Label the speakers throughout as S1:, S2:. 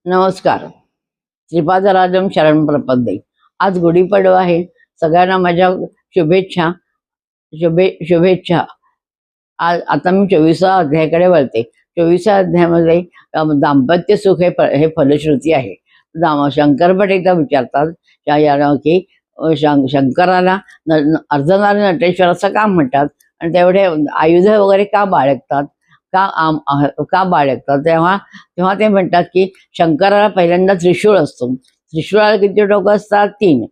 S1: नमस्कार. श्रीपादराजम शरण प्रपद्ये. आज गुढीपाडवा आहे. सगळ्यांना माझ्या शुभेच्छा. शुभेच्छा. आज आता मी 24व्या अध्यायाकडे वळते. 24व्या अध्यायामध्ये दाम्पत्य सुख हे फलश्रुती आहे. शंकर भट एकदा विचारतात की शंकराला अर्धनारी नटेश्वराचं का म्हणतात आणि तेवढे आयुध वगैरे का बाळगतात, का बाळगतात. तेव्हा तेव्हा ते म्हणतात की शंकराला पहिल्यांदा त्रिशूळ असतो. त्रिशूळाला किती टोकं असतात? 3.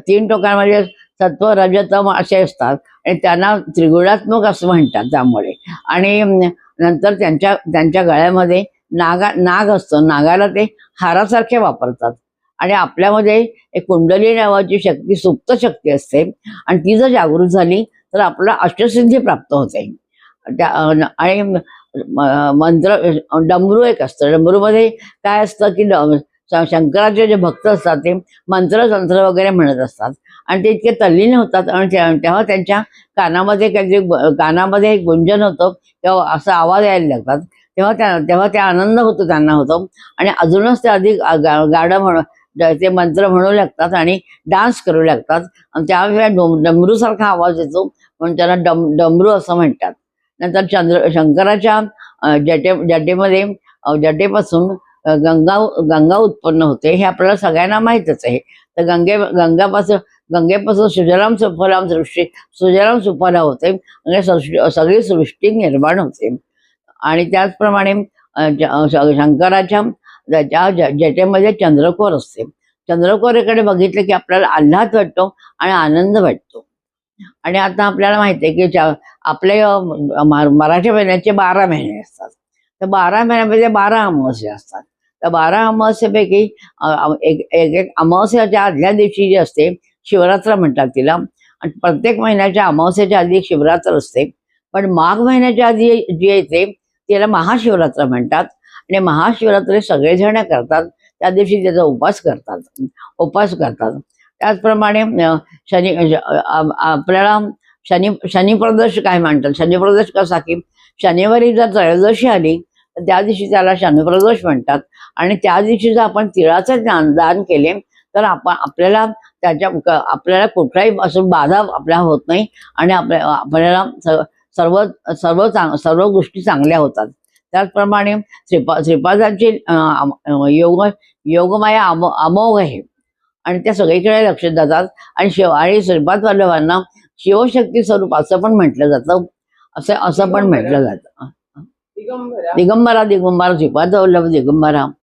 S1: 3 टोकांमध्ये सत्व रजतम असे असतात आणि त्यांना त्रिगुणात्मक असं म्हणतात. त्यामुळे आणि नंतर त्यांच्या गळ्यामध्ये नाग असतं. नागाला ते हारासारखे वापरतात. आणि आपल्यामध्ये एक कुंडली नावाची शक्ती, सुप्त शक्ती असते आणि ती जर जागृत झाली तर आपल्याला अष्टसिद्धी प्राप्त होते. आणि मंत्र डमरू एक असतं. डमरूमध्ये काय असतं की शंकराचे जे भक्त असतात ते तंत्र वगैरे म्हणत असतात आणि ते इतके तल्लीन होतात. आणि तेव्हा त्यांच्या कानामध्ये एक गुंजन होतं, तेव्हा असा आवाज यायला लागतात. तेव्हा ते आनंद होतो, त्यांना होतो आणि अजूनच ते अधिक गाढ ते मंत्र म्हणू लागतात आणि डान्स करू लागतात. आणि त्यावेळेला डमरूसारखा आवाज येतो म्हणून त्याला डमरू असं म्हणतात. नंतर शंकराच्या जटेमध्ये जटेपासून गंगा उत्पन्न होते, हे आपल्याला सगळ्यांना माहीतच आहे. तर गंगेपासून सुजलाम सुफला होते म्हणजे सगळी सृष्टी निर्माण होते. आणि त्याचप्रमाणे शंकराच्या जटेमध्ये चंद्रकोर असते. चंद्रकोरेकडे बघितलं की आपल्याला आल्हाद वाटतो आणि आनंद वाटतो. आणि आता आपल्याला माहिती आहे की आपले मराठी महिन्याचे 12 महिने असतात. तर 12 महिन्यामध्ये 12 अमावस्या असतात. तर 12 अमावस्येपैकी एक अमावस्याच्या आदल्या दिवशी जी असते शिवरात्र म्हणतात तिला. आणि प्रत्येक महिन्याच्या अमावस्येच्या आधी एक शिवरात्र असते. पण माघ महिन्याच्या आधी जी येते तिला महाशिवरात्र म्हणतात. आणि महाशिवरात्री सगळेजण करतात. त्या दिवशी त्याचा उपास करतात. त्याचप्रमाणे आपल्याला शनिप्रदोष काय म्हणतात. शनिप्रदोष कसा की शनिवारी जर त्रयोदशी आली तर त्या दिवशी त्याला शनिप्रदोष म्हणतात. आणि त्या दिवशी जर आपण तिळाचं दान केले तर आपल्याला कुठलाही असं बाधा आपल्याला होत नाही आणि आपल्याला सर्व गोष्टी चांगल्या होतात. त्याचप्रमाणे श्रीपादांची योगमाया अमोघ आहे आणि त्या सगळीकडे लक्ष देतात. आणि श्रीपाद वल्लभांना शिवशक्ती स्वरूप असं पण म्हटलं जातं. असं पण म्हटलं जातं. दिगंबरा श्रीपाद वल्लभ दिगंबरा.